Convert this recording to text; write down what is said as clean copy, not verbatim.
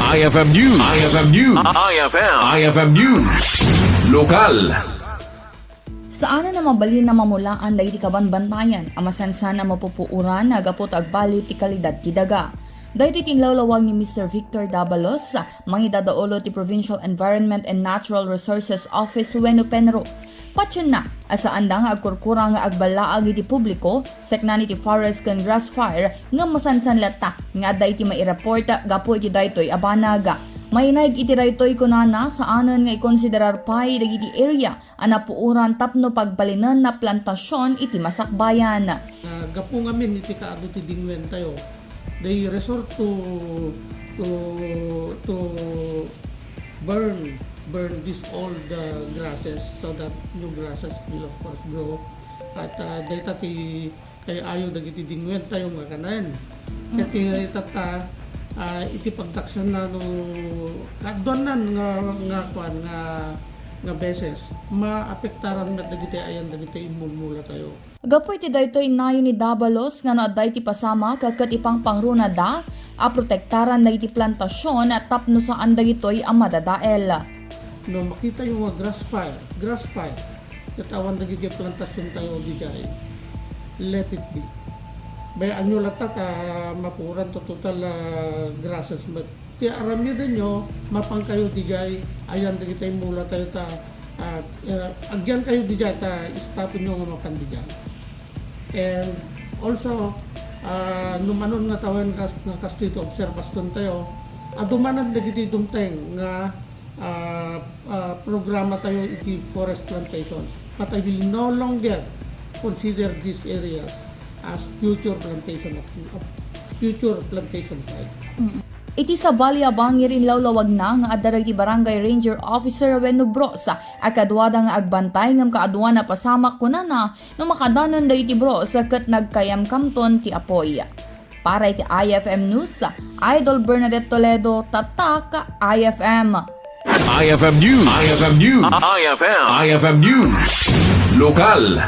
IFM News. IFM News. IFM News. Lokal. Saanen na Mabalin na Mulaan dahil Kabanbantayan, amasansan na mapupuuran na gapot agbaliw ti kalidad ti daga. Dahil tinlawlawag ni Mr. Victor Dabalos, mangidadaolo ti Provincial Environment and Natural Resources Office wenno Penro. Patyon na, asaan nga agkurkura nga agbalaag iti publiko, sekna ti forest kan grass fire nga masansan lata nga dahi ti mairaporta gapo iti daytoy abanaga. Mainayg iti daytoy kunana saanen nga ikonsiderar pay dagiti area anapuuran tapno pagbalinan na plantasyon iti masakbayan. Gapo ngamin iti kaado ti dingwen tayo. They resort to burn this old grasses so that new grasses will of course grow. At data ti kay ayo dagiti dingwen tayo nga kanan. Iti tata iti pagdaksyon na no kaddonan nga beses maapektaran met dagiti ayan dagiti imumula tayo. Gapoy ti daytoy inayo ni Dabalos nga naaday ti pasama kaket ipang pangruna da a protektaran na iti plantasyon at tapno saan dagitoy ang madadael. No makita yung grass fire katawan dagiti plantasyon tayo dijay. Let it be. Bay anyo latat mapuran to total grasses but ti arami din nyo mapang kayo dijay ayan dagiti mula tayo ta agyan kayo dijay ta istapin nyo nga mapan dijay. And also numanon nga tawen nga kastito observasyon tayo adumanan dagiti dumteng nga programa tayo iti forest plantations but I will no longer consider these areas as future plantation site. Iti sa Balyabangir inlawlawag na nga adda ti Barangay Ranger Officer wenno Bros akadwada nga agbantay ngam kaadwa na pasamak kunana no makadanon dayti Bros ket nagkayam kamton ti apoy. Para iti IFM News, Idol Bernadette Toledo, Tatak IFM. IFM News. IFM News. IFM News. Lokal.